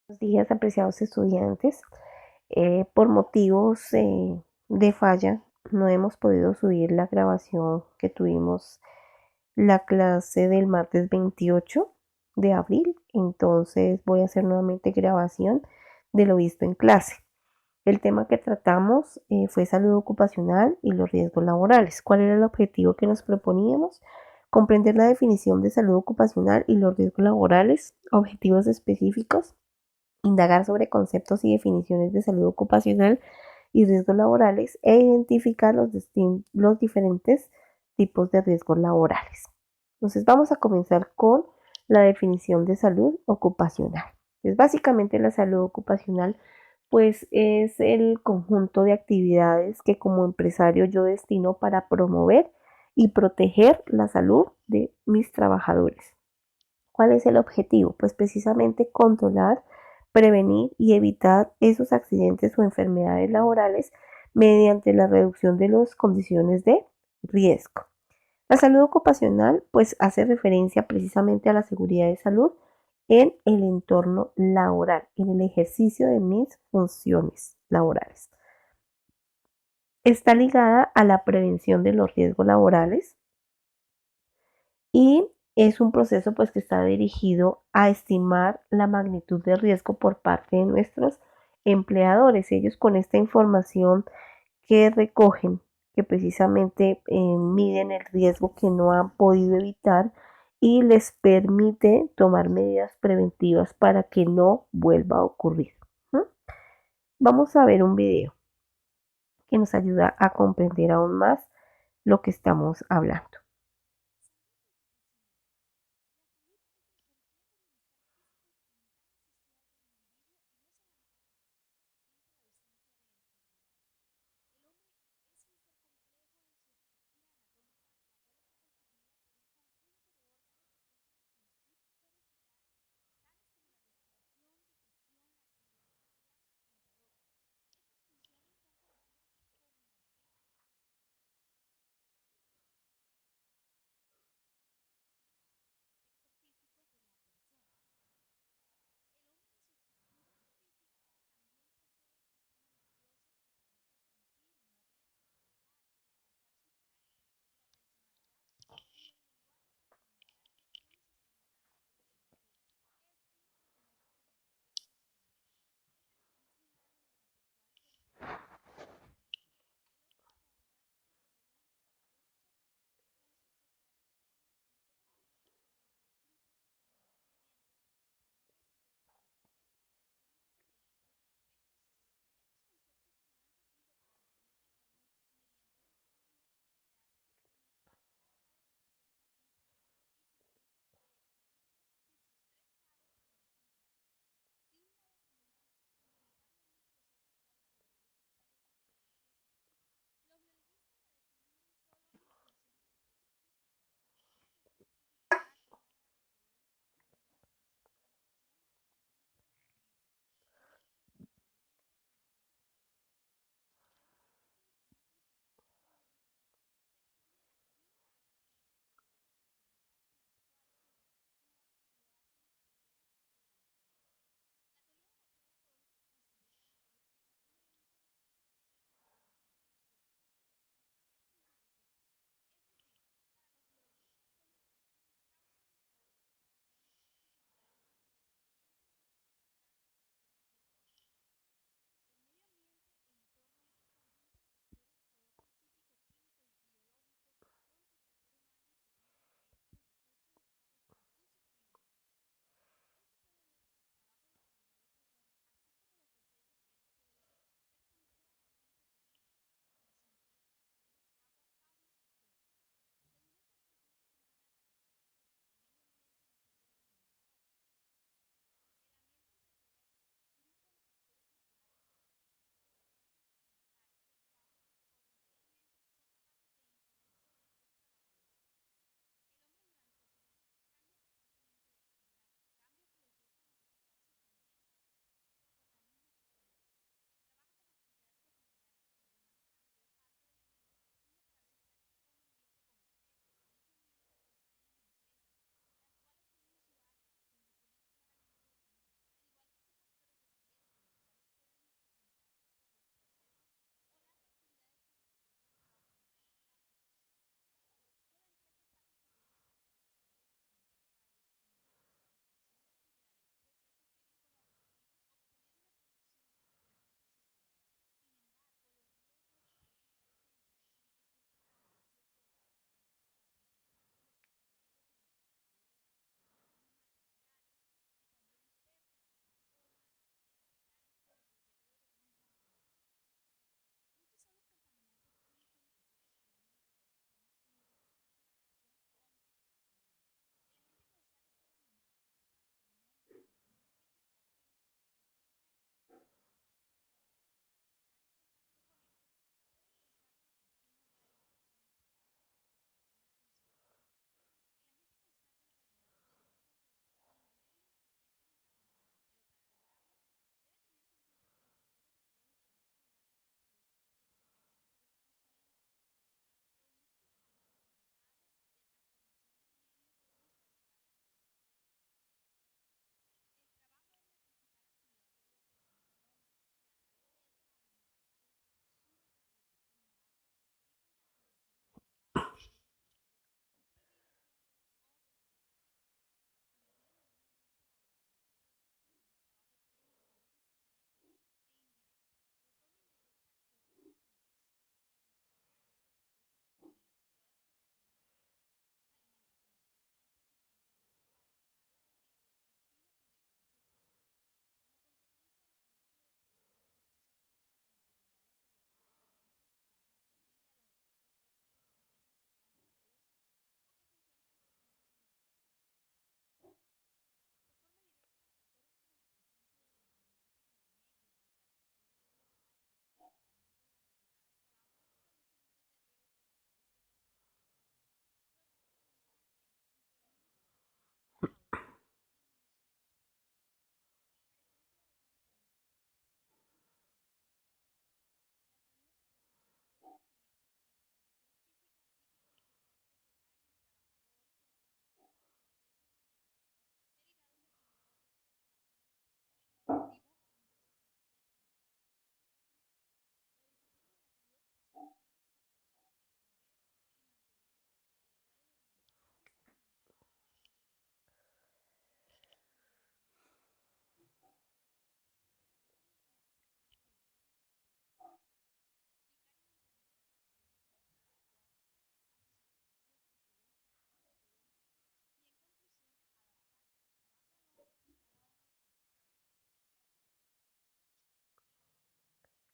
Buenos días, apreciados estudiantes. Por motivos de falla, no hemos podido subir la grabación que tuvimos la clase del martes 28 de abril. Entonces voy a hacer nuevamente grabación de lo visto en clase. El tema que tratamos fue salud ocupacional y los riesgos laborales. ¿Cuál era el objetivo que nos proponíamos? Comprender la definición de salud ocupacional y los riesgos laborales, objetivos específicos, indagar sobre conceptos y definiciones de salud ocupacional y riesgos laborales e identificar los diferentes tipos de riesgos laborales. Entonces vamos a comenzar con la definición de salud ocupacional. Entonces, básicamente la salud ocupacional pues es el conjunto de actividades que como empresario yo destino para promover y proteger la salud de mis trabajadores. ¿Cuál es el objetivo? Pues precisamente controlar, prevenir y evitar esos accidentes o enfermedades laborales mediante la reducción de las condiciones de riesgo. La salud ocupacional pues hace referencia precisamente a la seguridad de salud en el entorno laboral, en el ejercicio de mis funciones laborales. Está ligada a la prevención de los riesgos laborales, y es un proceso pues que está dirigido a estimar la magnitud de riesgo por parte de nuestros empleadores. Ellos con esta información que recogen, que precisamente miden el riesgo que no han podido evitar y les permite tomar medidas preventivas para que no vuelva a ocurrir. ¿Mm? Vamos a ver un video que nos ayuda a comprender aún más lo que estamos hablando.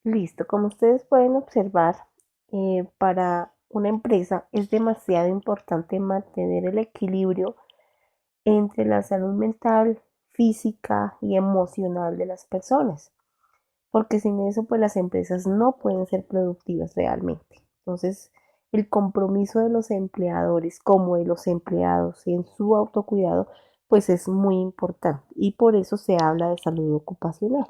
Listo, como ustedes pueden observar, para una empresa es demasiado importante mantener el equilibrio entre la salud mental, física y emocional de las personas, porque sin eso pues las empresas no pueden ser productivas realmente. Entonces, el compromiso de los empleadores como de los empleados en su autocuidado pues es muy importante y por eso se habla de salud ocupacional.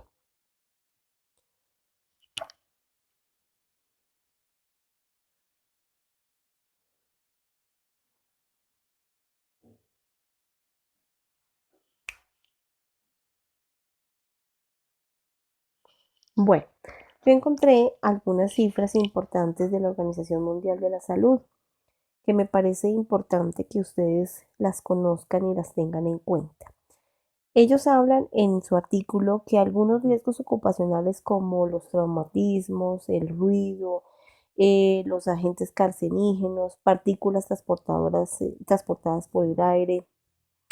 Bueno, yo encontré algunas cifras importantes de la Organización Mundial de la Salud que me parece importante que ustedes las conozcan y las tengan en cuenta. Ellos hablan en su artículo que algunos riesgos ocupacionales como los traumatismos, el ruido, los agentes carcinígenos, partículas transportadas por el aire,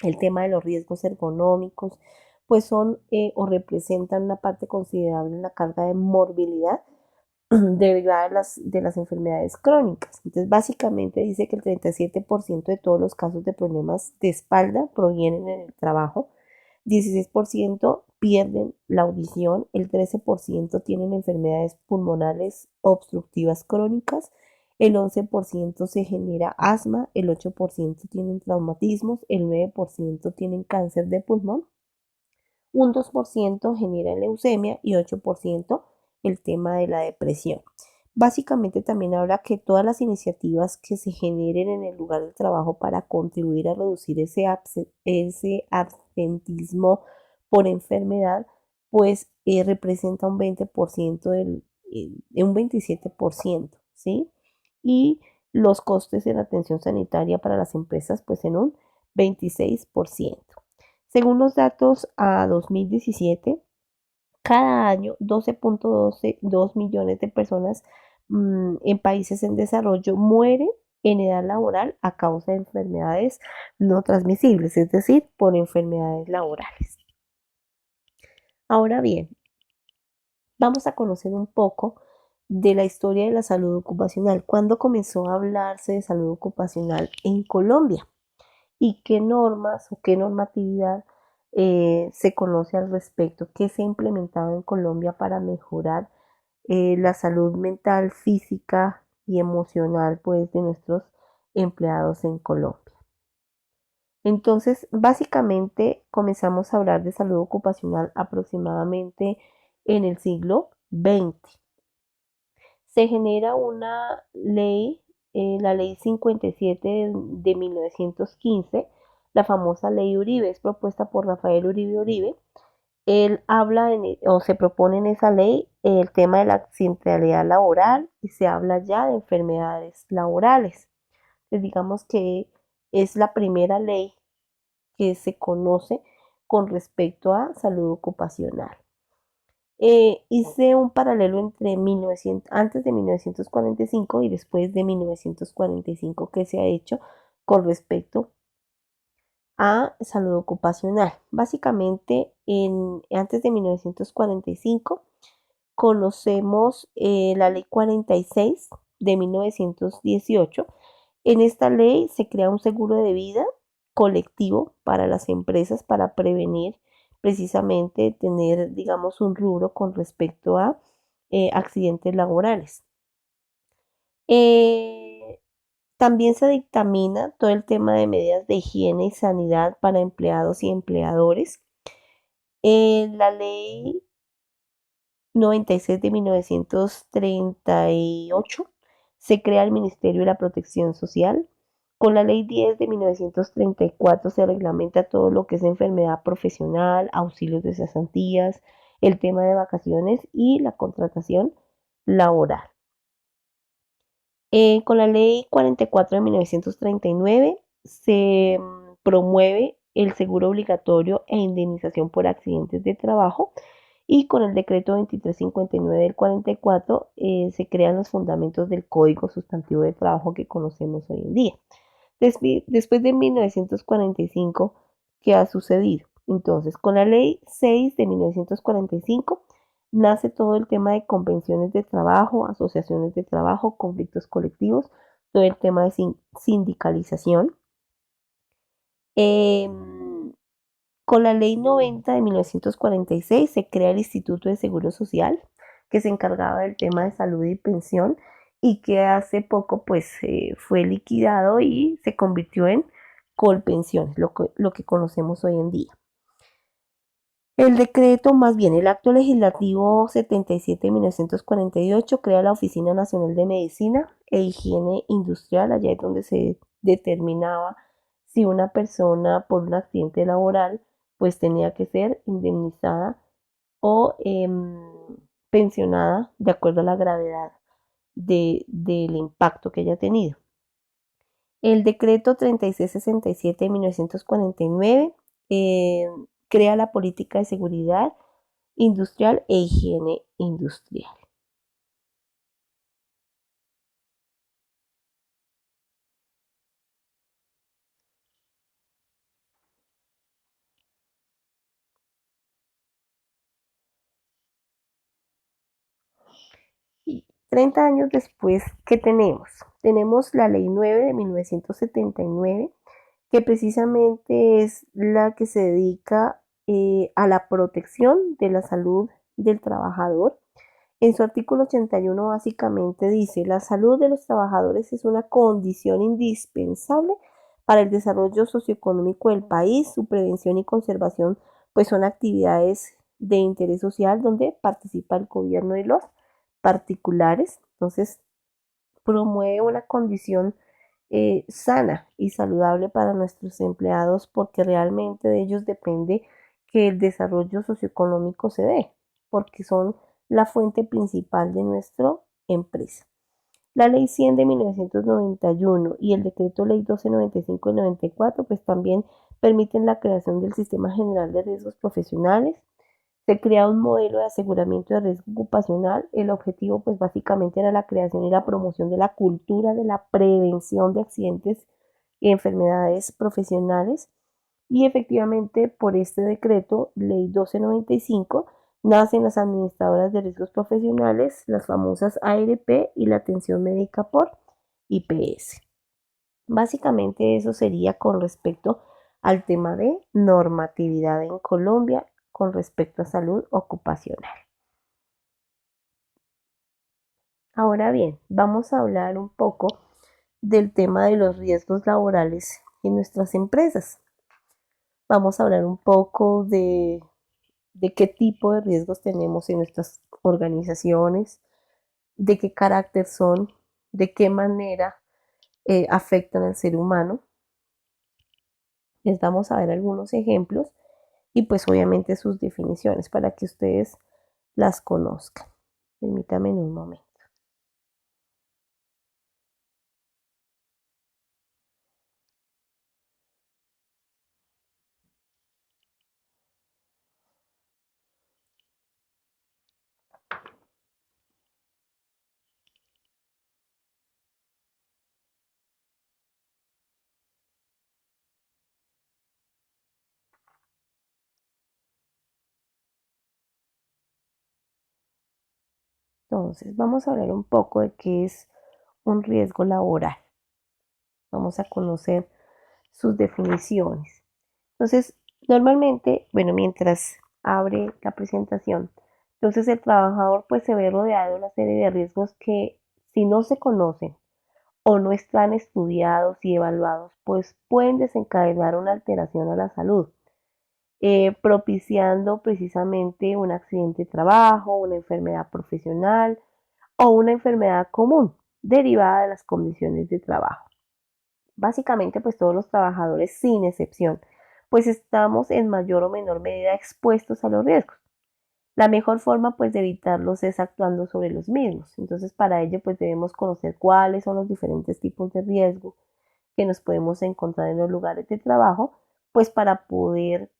el tema de los riesgos ergonómicos, pues son o representan una parte considerable en la carga de morbilidad derivada de las enfermedades crónicas. Entonces, básicamente dice que el 37% de todos los casos de problemas de espalda provienen en el trabajo, 16% pierden la audición, el 13% tienen enfermedades pulmonares obstructivas crónicas, el 11% se genera asma, el 8% tienen traumatismos, el 9% tienen cáncer de pulmón, un 2% genera leucemia y 8% el tema de la depresión. Básicamente también habla que todas las iniciativas que se generen en el lugar de trabajo para contribuir a reducir ese absentismo por enfermedad, pues representa un 20% un 27%, ¿sí? Y los costes de la atención sanitaria para las empresas, pues en un 26%. Según los datos a 2017, cada año 12.12 millones de personas en países en desarrollo mueren en edad laboral a causa de enfermedades no transmisibles, es decir, por enfermedades laborales. Ahora bien, vamos a conocer un poco de la historia de la salud ocupacional. ¿Cuándo comenzó a hablarse de salud ocupacional en Colombia? ¿Y qué normas o qué normatividad se conoce al respecto? ¿Qué se ha implementado en Colombia para mejorar la salud mental, física y emocional pues, de nuestros empleados en Colombia? Entonces, básicamente comenzamos a hablar de salud ocupacional aproximadamente en el siglo XX. Se genera una ley, la ley 57 de 1915, la famosa ley Uribe, es propuesta por Rafael Uribe Uribe. Él habla o se propone en esa ley el tema de la accidentalidad laboral y se habla ya de enfermedades laborales. Entonces, digamos que es la primera ley que se conoce con respecto a salud ocupacional. Hice un paralelo entre 1900, antes de 1945 y después de 1945 que se ha hecho con respecto a salud ocupacional. Básicamente, antes de 1945 conocemos la ley 46 de 1918. En esta ley se crea un seguro de vida colectivo para las empresas para prevenir precisamente tener, digamos, un rubro con respecto a accidentes laborales. Eh, También se dictamina todo el tema de medidas de higiene y sanidad para empleados y empleadores. La ley 96 de 1938 se crea el Ministerio de la Protección Social. Con la ley 10 de 1934 se reglamenta todo lo que es enfermedad profesional, auxilios de cesantías, el tema de vacaciones y la contratación laboral. Con la ley 44 de 1939 se promueve el seguro obligatorio e indemnización por accidentes de trabajo y con el decreto 2359 del 44 se crean los fundamentos del Código Sustantivo de Trabajo que conocemos hoy en día. Después de 1945, ¿qué ha sucedido? Entonces, con la ley 6 de 1945 nace todo el tema de convenciones de trabajo, asociaciones de trabajo, conflictos colectivos, todo el tema de sindicalización. Eh, con la Ley 90 de 1946 se crea el Instituto de Seguro Social, que se encargaba del tema de salud y pensión y que hace poco pues fue liquidado y se convirtió en Colpensiones, lo que conocemos hoy en día. El decreto, más bien el acto legislativo 77 de 1948 crea la Oficina Nacional de Medicina e Higiene Industrial, allá es donde se determinaba si una persona por un accidente laboral pues tenía que ser indemnizada o pensionada de acuerdo a la gravedad del impacto que haya tenido. El decreto 3667 de 1949 crea la política de seguridad industrial e higiene industrial. Y 30 años después, ¿qué tenemos? Tenemos la Ley 9 de 1979, que precisamente es la que se dedica a la protección de la salud del trabajador. En su artículo 81 básicamente dice, la salud de los trabajadores es una condición indispensable para el desarrollo socioeconómico del país, su prevención y conservación pues son actividades de interés social donde participa el gobierno y los particulares. Entonces, promueve una condición sana y saludable para nuestros empleados porque realmente de ellos depende que el desarrollo socioeconómico se dé, porque son la fuente principal de nuestra empresa. La ley 100 de 1991 y el decreto ley 1295 de 94 pues también permiten la creación del sistema general de riesgos profesionales. Se crea un modelo de aseguramiento de riesgo ocupacional. El objetivo, pues básicamente era la creación y la promoción de la cultura de la prevención de accidentes y enfermedades profesionales. Y efectivamente, por este decreto, Ley 1295, nacen las administradoras de riesgos profesionales, las famosas ARP y la atención médica por IPS. Básicamente eso sería con respecto al tema de normatividad en Colombia con respecto a salud ocupacional. Ahora bien, vamos a hablar un poco del tema de los riesgos laborales en nuestras empresas. Vamos a hablar un poco de qué tipo de riesgos tenemos en nuestras organizaciones, de qué carácter son, de qué manera afectan al ser humano. Les vamos a ver algunos ejemplos y pues obviamente sus definiciones para que ustedes las conozcan. Permítame un momento. Entonces, vamos a hablar un poco de qué es un riesgo laboral. Vamos a conocer sus definiciones. Entonces, normalmente, bueno, mientras abre la presentación, entonces el trabajador pues se ve rodeado de una serie de riesgos que si no se conocen o no están estudiados y evaluados, pues pueden desencadenar una alteración a la salud, propiciando precisamente un accidente de trabajo, una enfermedad profesional o una enfermedad común derivada de las condiciones de trabajo. Básicamente, pues todos los trabajadores, sin excepción, pues estamos en mayor o menor medida expuestos a los riesgos. La mejor forma pues de evitarlos es actuando sobre los mismos. Entonces, para ello pues debemos conocer cuáles son los diferentes tipos de riesgo que nos podemos encontrar en los lugares de trabajo, pues para poder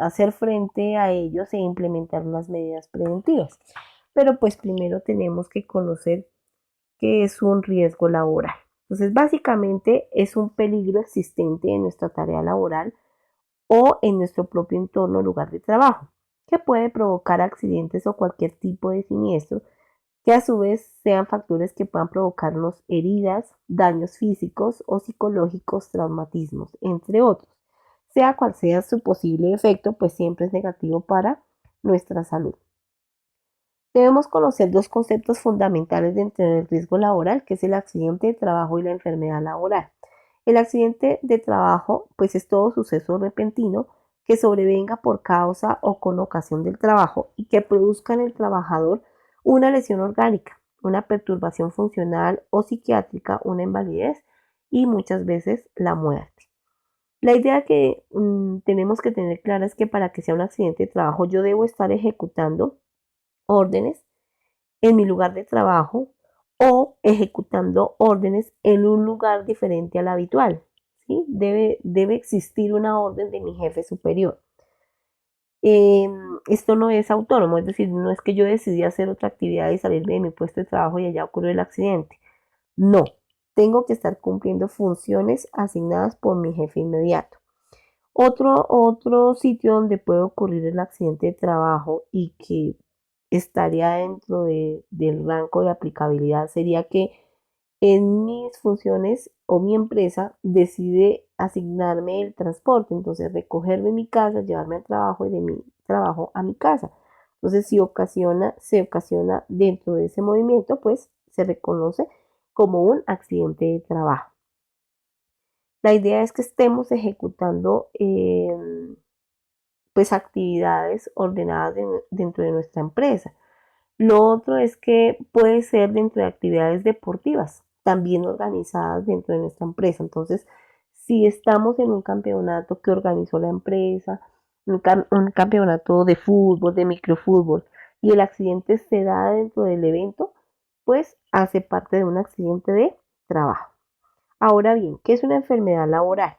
hacer frente a ellos e implementar unas medidas preventivas. Pero pues primero tenemos que conocer qué es un riesgo laboral. Entonces, básicamente es un peligro existente en nuestra tarea laboral o en nuestro propio entorno o lugar de trabajo, que puede provocar accidentes o cualquier tipo de siniestro, que a su vez sean factores que puedan provocarnos heridas, daños físicos o psicológicos, traumatismos, entre otros. Sea cual sea su posible efecto, pues siempre es negativo para nuestra salud. Debemos conocer dos conceptos fundamentales dentro del riesgo laboral, que es el accidente de trabajo y la enfermedad laboral. El accidente de trabajo, pues es todo suceso repentino que sobrevenga por causa o con ocasión del trabajo y que produzca en el trabajador una lesión orgánica, una perturbación funcional o psiquiátrica, una invalidez y muchas veces la muerte. La idea que tenemos que tener clara es que para que sea un accidente de trabajo yo debo estar ejecutando órdenes en mi lugar de trabajo o ejecutando órdenes en un lugar diferente al habitual. ¿Sí? Debe existir una orden de mi jefe superior. Esto no es autónomo, es decir, no es que yo decidí hacer otra actividad y salirme de mi puesto de trabajo y allá ocurrió el accidente. No, tengo que estar cumpliendo funciones asignadas por mi jefe inmediato. Otro sitio donde puede ocurrir el accidente de trabajo y que estaría dentro del rango de aplicabilidad sería que en mis funciones o mi empresa decide asignarme el transporte, entonces recogerme en mi casa, llevarme al trabajo y de mi trabajo a mi casa. Entonces, si se ocasiona dentro de ese movimiento, pues se reconoce como un accidente de trabajo. La idea es que estemos ejecutando pues actividades ordenadas dentro de nuestra empresa. Lo otro es que puede ser dentro de actividades deportivas, también organizadas dentro de nuestra empresa. Entonces, si estamos en un campeonato que organizó la empresa, un campeonato de fútbol, de microfútbol, y el accidente se da dentro del evento, pues hace parte de un accidente de trabajo. Ahora bien, ¿qué es una enfermedad laboral?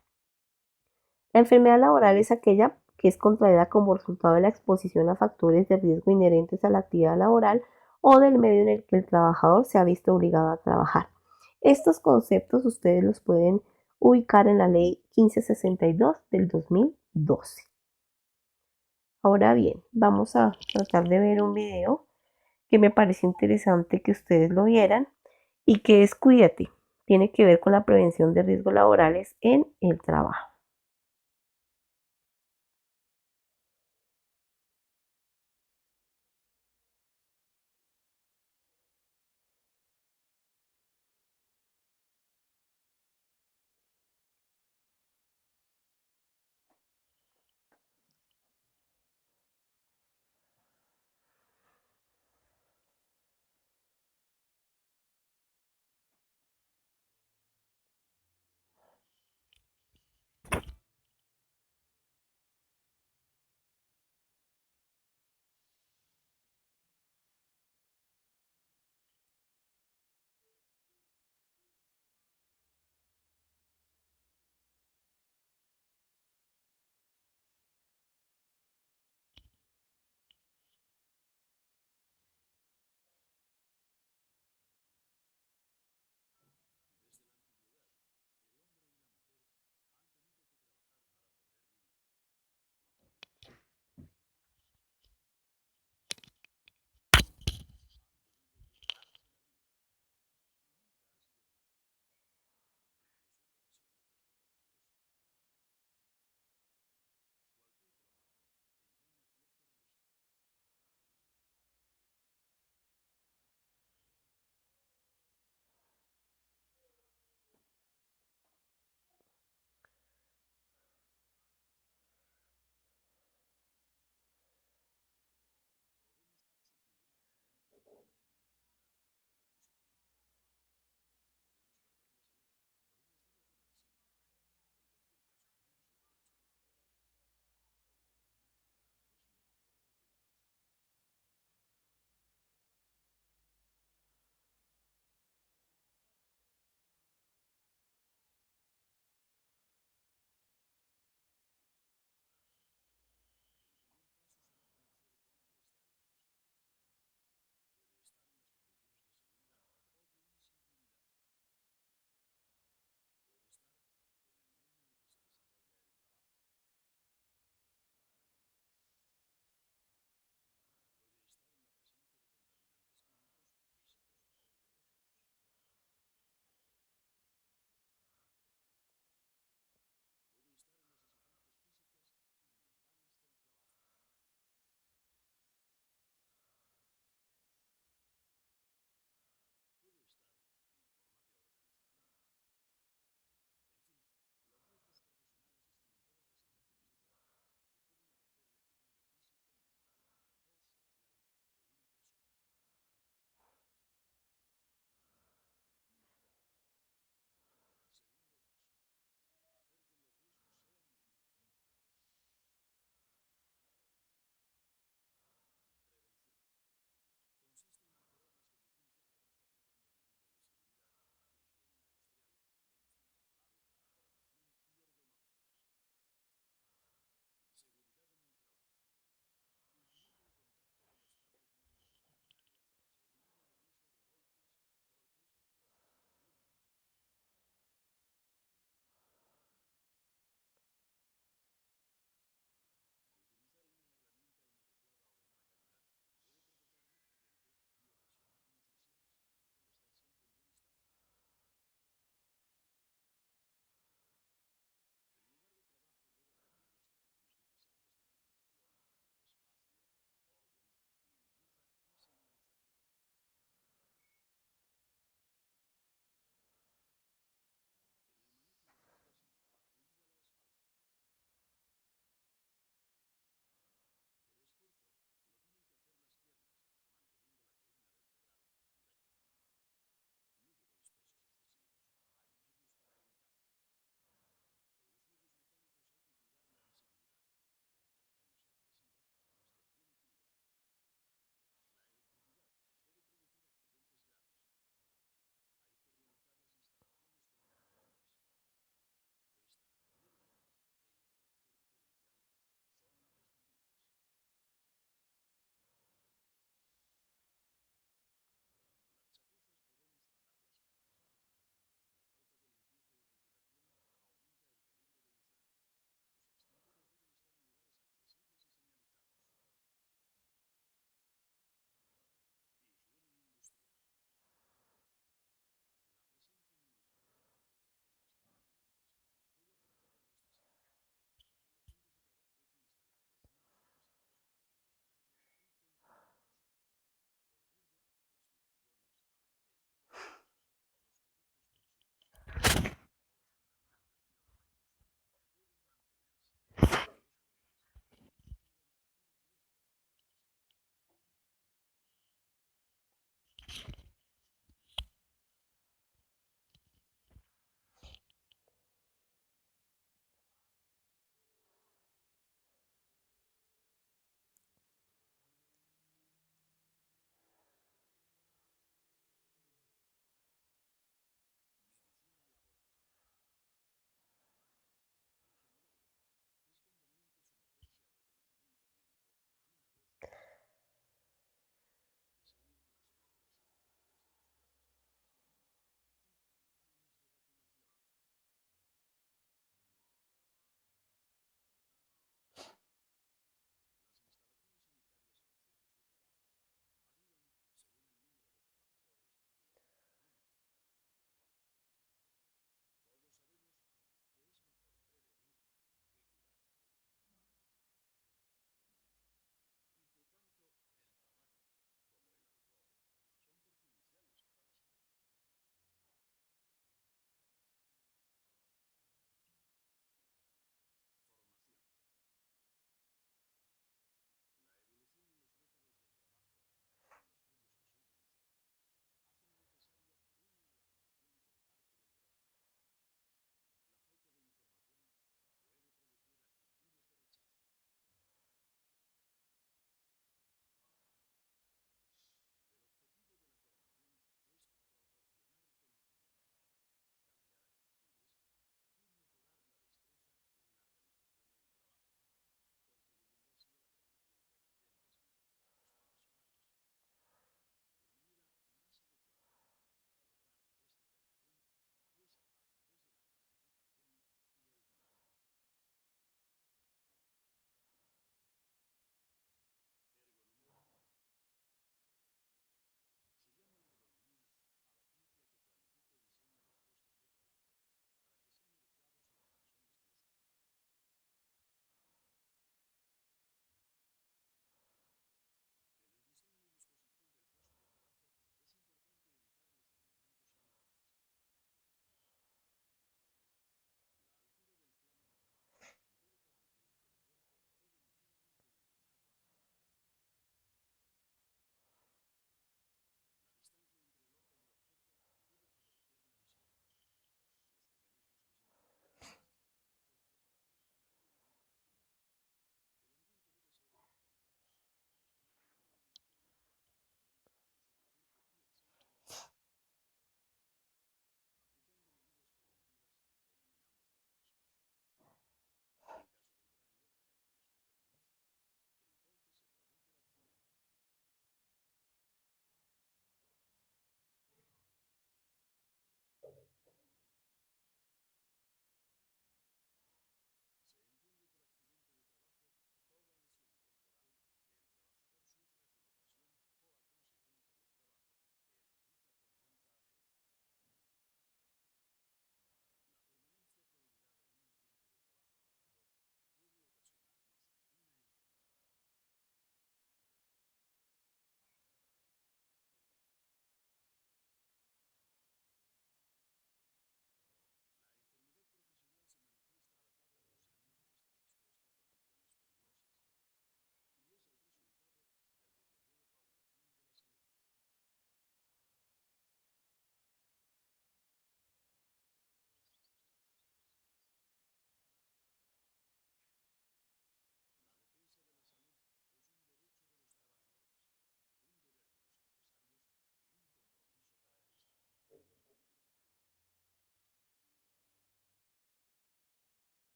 La enfermedad laboral es aquella que es contraída como resultado de la exposición a factores de riesgo inherentes a la actividad laboral o del medio en el que el trabajador se ha visto obligado a trabajar. Estos conceptos ustedes los pueden ubicar en la ley 1562 del 2012. Ahora bien, vamos a tratar de ver un video que me parece interesante que ustedes lo vieran y que es Cuídate. Tiene que ver con la prevención de riesgos laborales en el trabajo.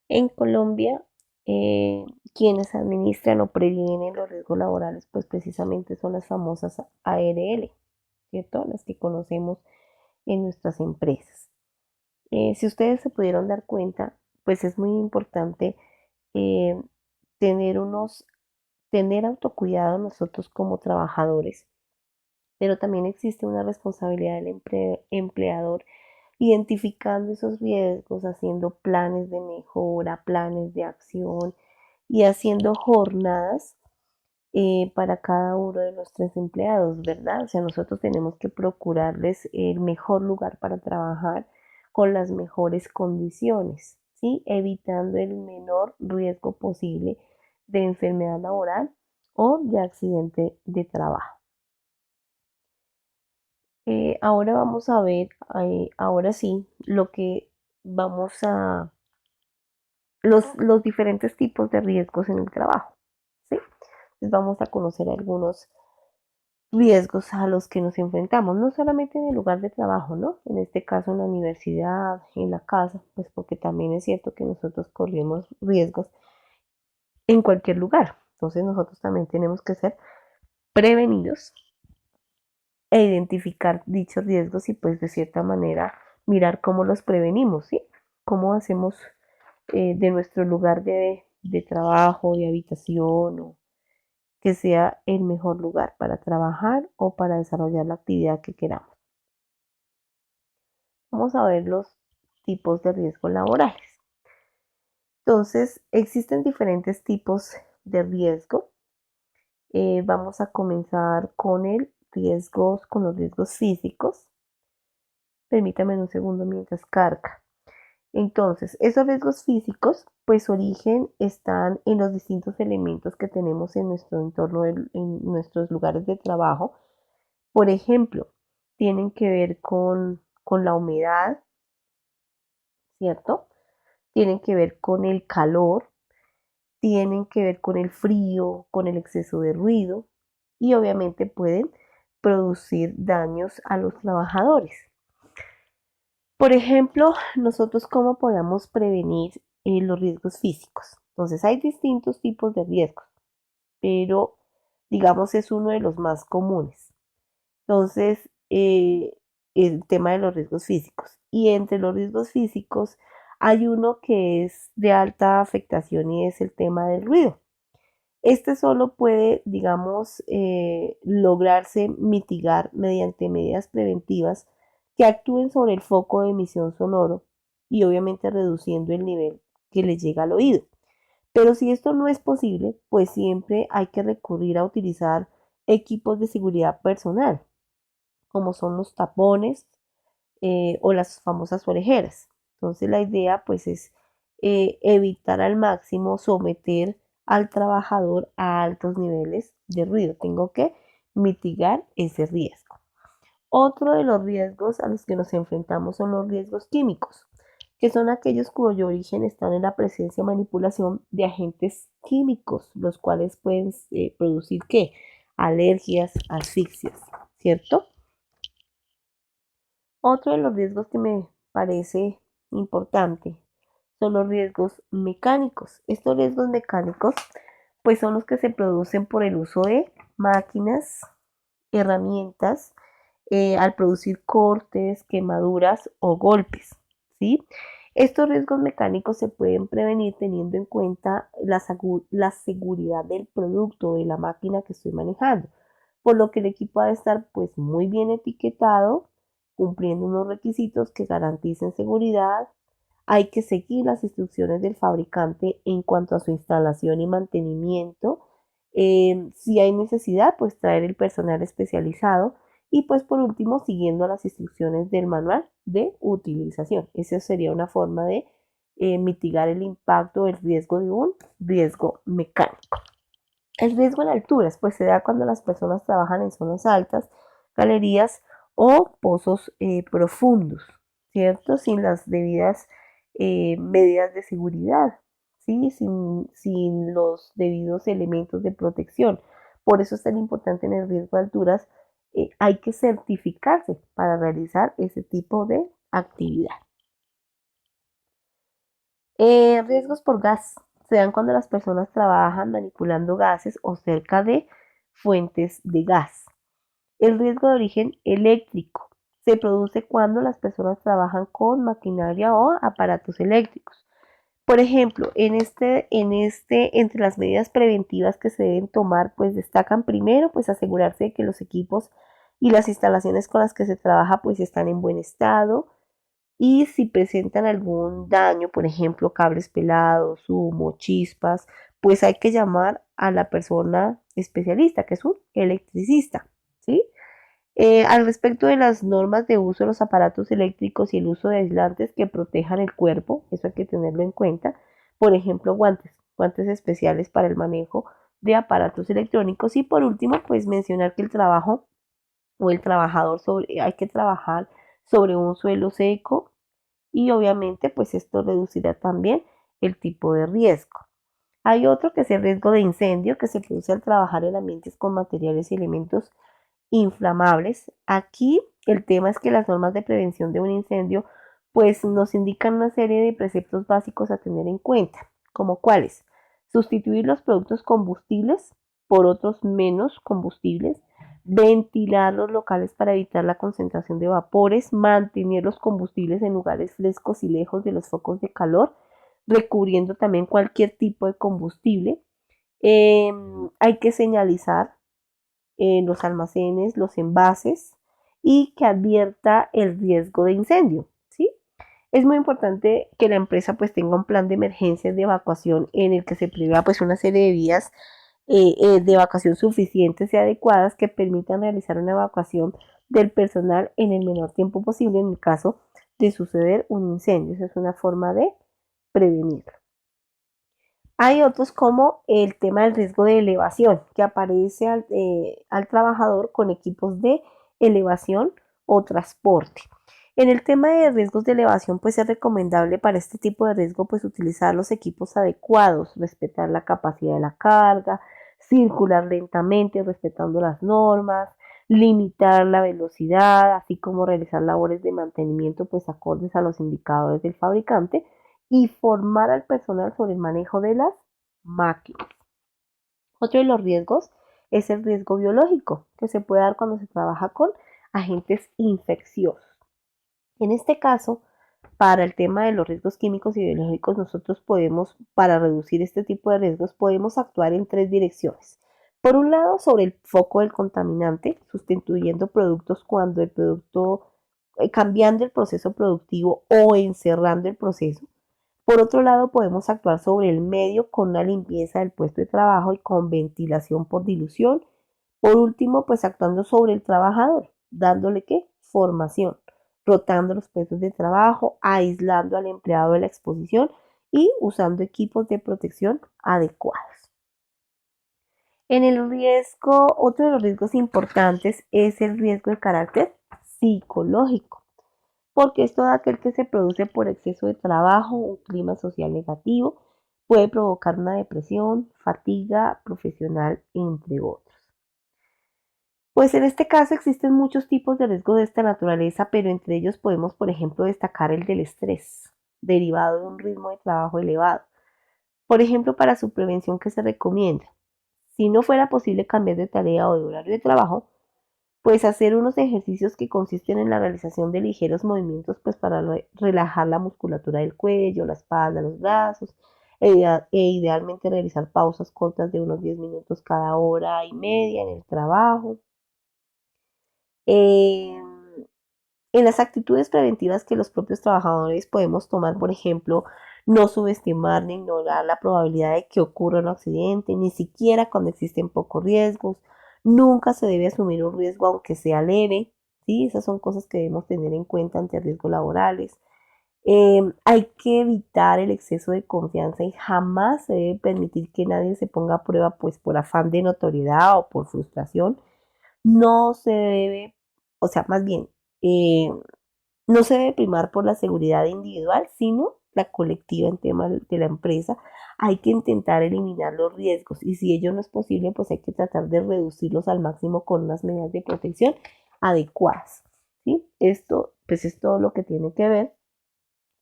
En Colombia, eh, quienes administran o previenen los riesgos laborales, pues precisamente son las famosas ARL, ¿cierto? Las que conocemos en nuestras empresas. Si ustedes se pudieron dar cuenta, pues es muy importante eh, tener tener autocuidado nosotros como trabajadores, pero también existe una responsabilidad del empleador identificando esos riesgos, haciendo planes de mejora, planes de acción y haciendo jornadas para cada uno de nuestros empleados, ¿verdad? O sea, nosotros tenemos que procurarles el mejor lugar para trabajar con las mejores condiciones, ¿sí? Evitando el menor riesgo posible de enfermedad laboral o de accidente de trabajo. Ahora vamos a ver, ahora sí, lo que vamos a, los diferentes tipos de riesgos en el trabajo, ¿sí? Entonces vamos a conocer algunos riesgos a los que nos enfrentamos, no solamente en el lugar de trabajo, ¿no? En este caso en la universidad, en la casa, pues porque también es cierto que nosotros corremos riesgos en cualquier lugar. Entonces nosotros también tenemos que ser prevenidos e identificar dichos riesgos y pues de cierta manera mirar cómo los prevenimos, ¿sí? Cómo hacemos de nuestro lugar de trabajo, de habitación o que sea el mejor lugar para trabajar o para desarrollar la actividad que queramos. Vamos a ver los tipos de riesgos laborales. Entonces, existen diferentes tipos de riesgo. Vamos a comenzar con los riesgos físicos. Permítame un segundo mientras carga. Entonces, esos riesgos físicos, pues su origen están en los distintos elementos que tenemos en nuestro entorno, en nuestros lugares de trabajo. Por ejemplo, tienen que ver con la humedad, ¿cierto? Tienen que ver con el calor, tienen que ver con el frío, con el exceso de ruido y obviamente pueden producir daños a los trabajadores. Por ejemplo, nosotros cómo podemos prevenir los riesgos físicos. Entonces, hay distintos tipos de riesgos, pero digamos es uno de los más comunes. Entonces, el tema de los riesgos físicos. Y entre los riesgos físicos hay uno que es de alta afectación y es el tema del ruido. Este solo puede, digamos, lograrse mitigar mediante medidas preventivas que actúen sobre el foco de emisión sonoro y obviamente reduciendo el nivel que le llega al oído. Pero si esto no es posible, pues siempre hay que recurrir a utilizar equipos de seguridad personal, como son los tapones o las famosas orejeras. Entonces la idea pues es evitar al máximo someter al trabajador a altos niveles de ruido. Tengo que mitigar ese riesgo. Otro de los riesgos a los que nos enfrentamos son los riesgos químicos, que son aquellos cuyo origen está en la presencia o manipulación de agentes químicos, los cuales pueden producir ¿qué? Alergias, asfixias, ¿cierto? Otro de los riesgos que me parece importante son los riesgos mecánicos. Estos riesgos mecánicos pues son los que se producen por el uso de máquinas, herramientas, al producir cortes, quemaduras o golpes, ¿sí? Estos riesgos mecánicos se pueden prevenir teniendo en cuenta la seguridad del producto, de la máquina que estoy manejando, por lo que el equipo ha de estar pues muy bien etiquetado, cumpliendo unos requisitos que garanticen seguridad. Hay que seguir las instrucciones del fabricante en cuanto a su instalación y mantenimiento. Si hay necesidad, pues traer el personal especializado. Y pues por último, siguiendo las instrucciones del manual de utilización. Esa sería una forma de mitigar el impacto del riesgo de un riesgo mecánico. El riesgo en alturas, pues se da cuando las personas trabajan en zonas altas, galerías o pozos profundos, ¿cierto? Sin las debidas medidas de seguridad, ¿sí? Sin los debidos elementos de protección. Por eso es tan importante en el riesgo de alturas, hay que certificarse para realizar ese tipo de actividad. Riesgos por gas se dan cuando las personas trabajan manipulando gases o cerca de fuentes de gas. El riesgo de origen eléctrico se produce cuando las personas trabajan con maquinaria o aparatos eléctricos. Por ejemplo, entre las medidas preventivas que se deben tomar, pues destacan primero, pues asegurarse de que los equipos y las instalaciones con las que se trabaja, pues están en buen estado. Y si presentan algún daño, por ejemplo, cables pelados, humo, chispas, pues hay que llamar a la persona especialista, que es un electricista, ¿sí? Al respecto de las normas de uso de los aparatos eléctricos y el uso de aislantes que protejan el cuerpo, eso hay que tenerlo en cuenta. Por ejemplo, guantes especiales para el manejo de aparatos electrónicos. Y por último, pues mencionar que el trabajo o el trabajador hay que trabajar sobre un suelo seco y obviamente pues esto reducirá también el tipo de riesgo. Hay otro que es el riesgo de incendio que se produce al trabajar en ambientes con materiales y elementos inflamables. Aquí el tema es que las normas de prevención de un incendio pues nos indican una serie de preceptos básicos a tener en cuenta, como cuáles: sustituir los productos combustibles por otros menos combustibles, ventilar los locales para evitar la concentración de vapores, mantener los combustibles en lugares frescos y lejos de los focos de calor, recubriendo también cualquier tipo de combustible. Hay que señalizar los almacenes, los envases y que advierta el riesgo de incendio, ¿sí? Es muy importante que la empresa pues tenga un plan de emergencias de evacuación en el que se prevea pues una serie de vías de evacuación suficientes y adecuadas que permitan realizar una evacuación del personal en el menor tiempo posible en el caso de suceder un incendio. Esa es una forma de prevenirlo. Hay otros como el tema del riesgo de elevación, que aparece al trabajador con equipos de elevación o transporte. En el tema de riesgos de elevación, pues es recomendable para este tipo de riesgo, pues utilizar los equipos adecuados, respetar la capacidad de la carga, circular lentamente respetando las normas, limitar la velocidad, así como realizar labores de mantenimiento, pues acordes a los indicadores del fabricante y formar al personal sobre el manejo de las máquinas. Otro de los riesgos es el riesgo biológico, que se puede dar cuando se trabaja con agentes infecciosos. En este caso, para el tema de los riesgos químicos y biológicos, nosotros podemos, para reducir este tipo de riesgos, podemos actuar en tres direcciones. Por un lado, sobre el foco del contaminante, sustituyendo productos cuando el producto, cambiando el proceso productivo o encerrando el proceso. Por otro lado, podemos actuar sobre el medio con una limpieza del puesto de trabajo y con ventilación por dilución. Por último, pues actuando sobre el trabajador, dándole qué? Formación, rotando los puestos de trabajo, aislando al empleado de la exposición y usando equipos de protección adecuados. En el riesgo, otro de los riesgos importantes es el riesgo de carácter psicológico, porque es todo aquel que se produce por exceso de trabajo, un clima social negativo, puede provocar una depresión, fatiga profesional, entre otros. Pues en este caso existen muchos tipos de riesgo de esta naturaleza, pero entre ellos podemos, por ejemplo, destacar el del estrés, derivado de un ritmo de trabajo elevado. Por ejemplo, para su prevención, ¿qué se recomienda? Si no fuera posible cambiar de tarea o de horario de trabajo, pues hacer unos ejercicios que consisten en la realización de ligeros movimientos pues para relajar la musculatura del cuello, la espalda, los brazos, idealmente realizar pausas cortas de unos 10 minutos cada hora y media en el trabajo. Eh, en las actitudes preventivas que los propios trabajadores podemos tomar, por ejemplo, no subestimar ni ignorar la probabilidad de que ocurra un accidente, ni siquiera cuando existen pocos riesgos. Nunca se debe asumir un riesgo aunque sea leve, ¿sí? Esas son cosas que debemos tener en cuenta ante riesgos laborales. Hay que evitar el exceso de confianza y jamás se debe permitir que nadie se ponga a prueba pues por afán de notoriedad o por frustración. No se debe, o sea, más bien, eh, no se debe primar por la seguridad individual, sino la colectiva en tema de la empresa. Hay que intentar eliminar los riesgos y si ello no es posible, pues hay que tratar de reducirlos al máximo con unas medidas de protección adecuadas, ¿sí? Esto, pues es todo lo que tiene que ver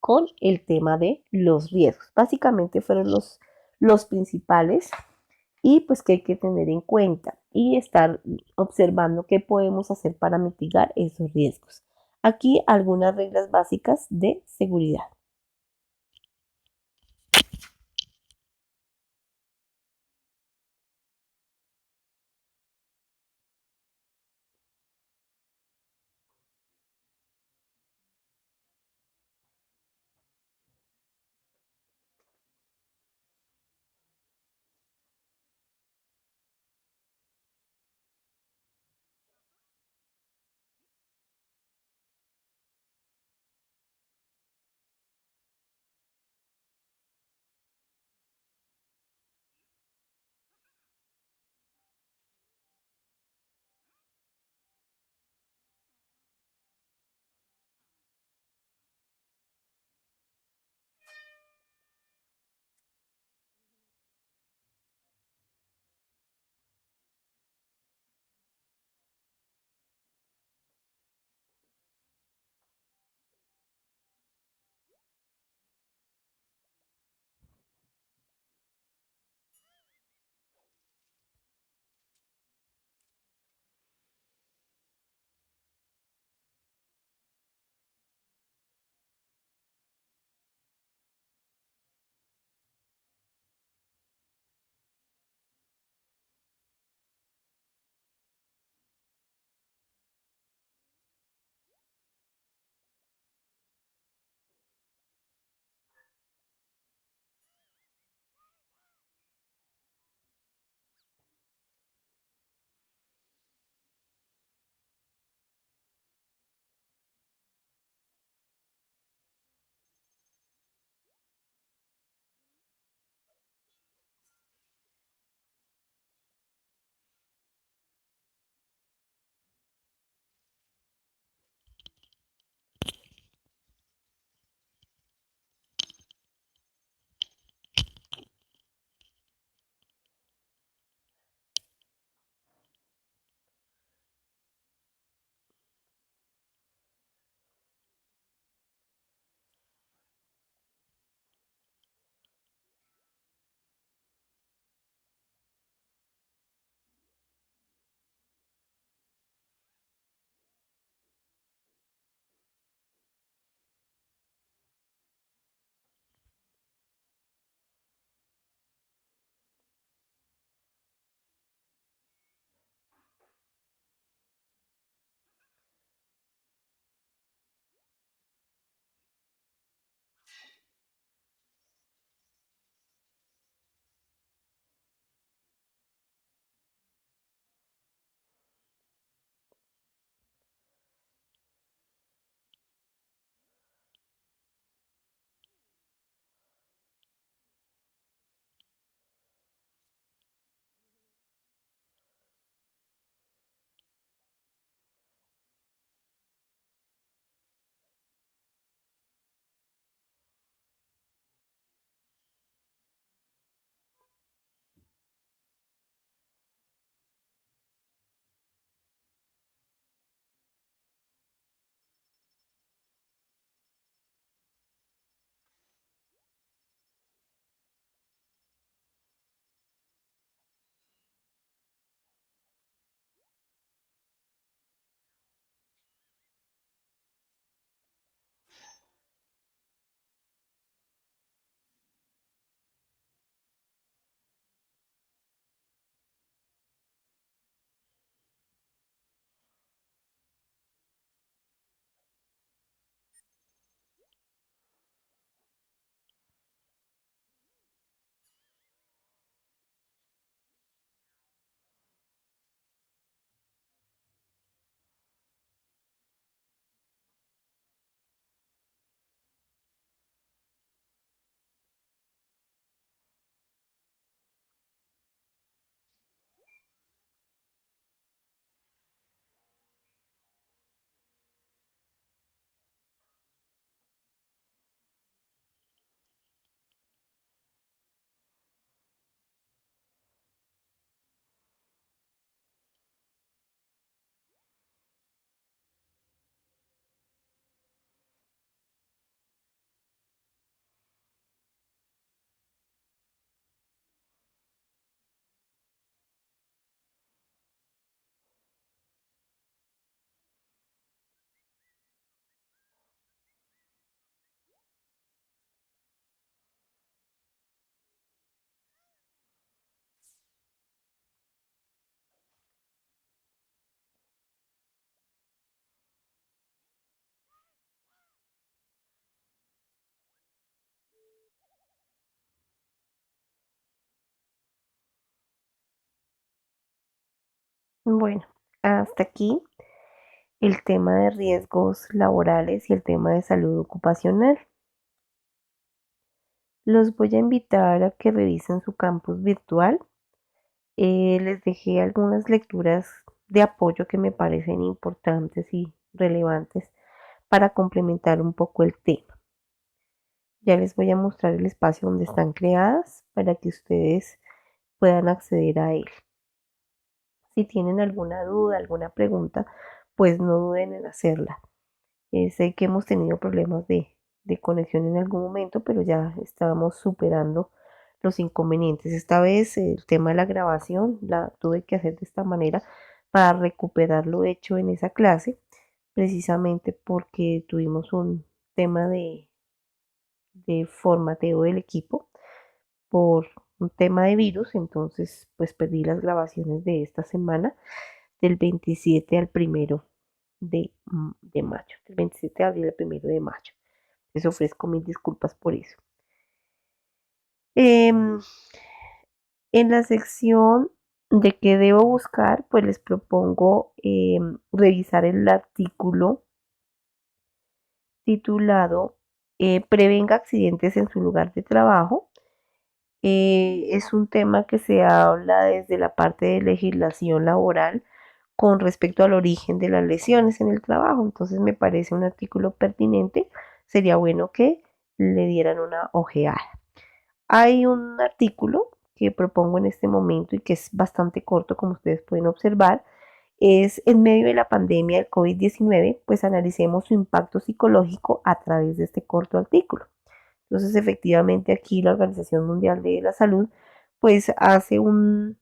con el tema de los riesgos. Básicamente fueron los principales y pues que hay que tener en cuenta y estar observando qué podemos hacer para mitigar esos riesgos. Aquí algunas reglas básicas de seguridad. Bueno, hasta aquí el tema de riesgos laborales y el tema de salud ocupacional. Los voy a invitar a que revisen su campus virtual. Les dejé algunas lecturas de apoyo que me parecen importantes y relevantes para complementar un poco el tema. Ya les voy a mostrar el espacio donde están creadas para que ustedes puedan acceder a él. Si tienen alguna duda, alguna pregunta, pues no duden en hacerla. Sé que hemos tenido problemas de conexión en algún momento, pero ya estábamos superando los inconvenientes. Esta vez el tema de la grabación la tuve que hacer de esta manera para recuperar lo hecho en esa clase, precisamente porque tuvimos un tema de formateo del equipo por un tema de virus, entonces pues perdí las grabaciones de esta semana del 27 al primero de mayo, del 27 de abril al primero de mayo. Les ofrezco mil disculpas por eso. En la sección de qué debo buscar, pues les propongo revisar el artículo titulado Prevenga accidentes en su lugar de trabajo. Es un tema que se habla desde la parte de legislación laboral con respecto al origen de las lesiones en el trabajo. Entonces me parece un artículo pertinente. Sería bueno que le dieran una ojeada. Hay un artículo que propongo en este momento y que es bastante corto, como ustedes pueden observar. Es en medio de la pandemia del COVID-19, pues analicemos su impacto psicológico a través de este corto artículo. Entonces, efectivamente, aquí la Organización Mundial de la Salud, pues hace un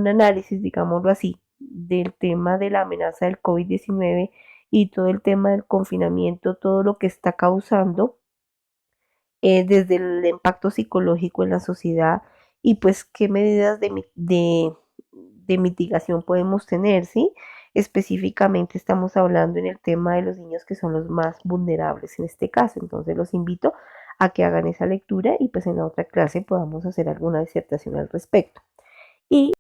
análisis, digámoslo así, del tema de la amenaza del COVID-19 y todo el tema del confinamiento, todo lo que está causando desde el impacto psicológico en la sociedad y pues qué medidas de mitigación podemos tener, ¿sí? Específicamente estamos hablando en el tema de los niños que son los más vulnerables en este caso, entonces los invito a que hagan esa lectura y pues en la otra clase podamos hacer alguna disertación al respecto. Y